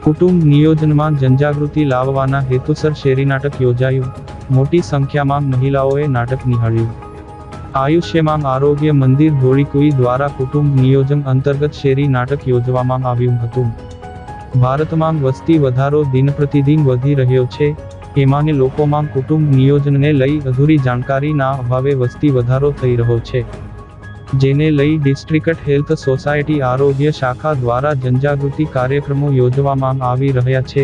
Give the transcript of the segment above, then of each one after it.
કુટુંબ નિયોજનમાં જનજાગૃતિ લાવવાના હેતુસર શેરી નાટક યોજાયું। મોટી સંખ્યામાં મહિલાઓએ નાટક નિહાળ્યું। આયુષ્યમાન આરોગ્ય મંદિર ધોળીકુઈ દ્વારા કુટુંબ નિયોજન અંતર્ગત શેરી નાટક યોજવામાં આવ્યું હતું। ભારતમાં વસ્તી વધારો દિનપ્રતિદિન વધી રહ્યો છે, એમાંને લોકોમાં કુટુંબ નિયોજનને લઈ અધૂરી જાણકારીના અભાવે વસ્તી વધારો થઈ રહ્યો છે, જેને લઈ ડિસ્ટ્રિક્ટ હેલ્થ સોસાયટી આરોગ્ય શાખા દ્વારા જનજાગૃતિ કાર્યક્રમો યોજવામાં આવી રહ્યા છે,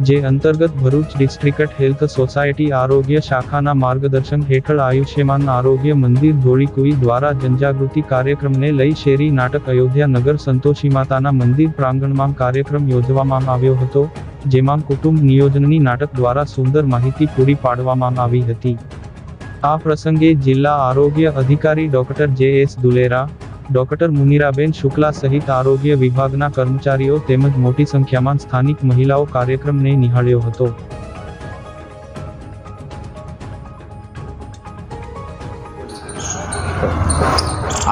જે અંતર્ગત ભરૂચ ડિસ્ટ્રિક્ટ હેલ્થ સોસાયટી આરોગ્ય શાખાના માર્ગદર્શન હેઠળ આયુષ્યમાન આરોગ્ય મંદિર ધોળીકુઈ દ્વારા જનજાગૃતિ કાર્યક્રમને લઈ શેરી નાટક અયોધ્યા નગર સંતોષી માતાના મંદિર પ્રાંગણમાં કાર્યક્રમ યોજવામાં આવ્યો હતો, જેમાં કુટુંબ નિયોજનની નાટક દ્વારા સુંદર માહિતી પૂરી પાડવામાં આવી હતી। આ પ્રસંગે જિલ્લા આરોગ્ય અધિકારી ડોક્ટર જે.એસ. દુલેરા, ડોક્ટર મુનિરાબેન શુક્લા સહિત આરોગ્ય વિભાગના કર્મચારીઓ તેમજ મોટી સંખ્યામાં સ્થાનિક મહિલાઓ કાર્યક્રમને નિહાળ્યો હતો।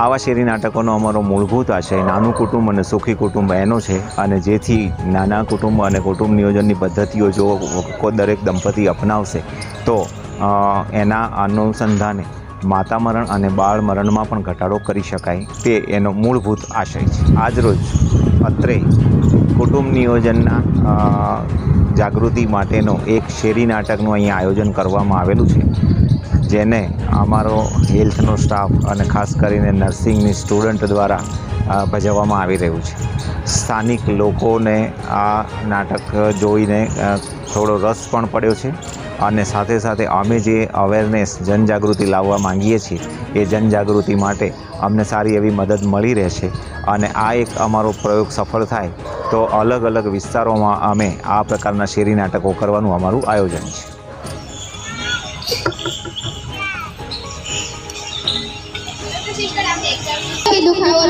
આવા શેરી નાટકોનો અમારો મૂળભૂત આશય નાનું કુટુંબ અને સુખી કુટુંબ એનો છે, અને જેથી નાના કુટુંબ અને કુટુંબ નિયોજનની પદ્ધતિઓ જો દરેક દંપતી અપનાવશે તો એના અનુસંધાને માતા મરણ અને બાળ મરણમાં પણ ઘટાડો કરી શકાય, તે એનો મૂળભૂત આશય છે। આજરોજ અત્રે કુટુંબ નિયોજનના જાગૃતિ માટેનો એક શેરી નાટકનું અહીંયા આયોજન કરવામાં આવેલું છે, જેને અમારો હેલ્થનો સ્ટાફ અને ખાસ કરીને નર્સિંગની સ્ટુડન્ટ દ્વારા ભજવવામાં આવી રહ્યું છે। સ્થાનિક લોકોને આ નાટક જોઈને થોડો રસ પણ પડ્યો છે, અને સાથે સાથે અમે જે અવેરનેસ જનજાગૃતિ લાવવા માંગીએ છીએ એ જનજાગૃતિ માટે અમને સારી એવી મદદ મળી રહેશે, અને આ એક અમારો પ્રયોગ સફળ થાય તો અલગ અલગ વિસ્તારોમાં અમે આ પ્રકારના શેરી નાટકો કરવાનું અમારું આયોજન છે। દુખાવો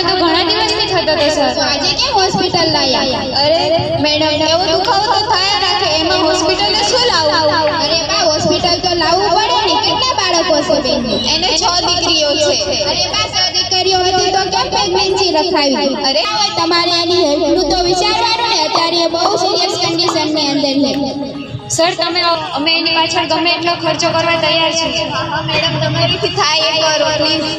તો ઘણા દિવસથી થતો હતો સર, આજે કેમ હોસ્પિટલ લાયા? અરે મેડમ, એવો દુખાવો તો થાય રાખે, એમાં હોસ્પિટલે શું લાવવું? અરે બા, હોસ્પિટલ તો લાવવું પડે ને, કેટલા બાળકો છે બેન? એને 6 દીકરીઓ છે। અરે બા, 6 દીકરીઓ હતી તો કેમ પ્રેગ્નન્સી રખાવી? અરે તમારે એની હેલ્થનું તો વિચારવાનું ને, અત્યારે એ બહુ સિરિયસ કન્ડિશનની અંદર છે। સર, અમે એની પાછળ ગમે એટલો ખર્ચો કરવા તૈયાર છીએ। મેડમ, તમારીથી થાય એ કરો પ્લીઝ।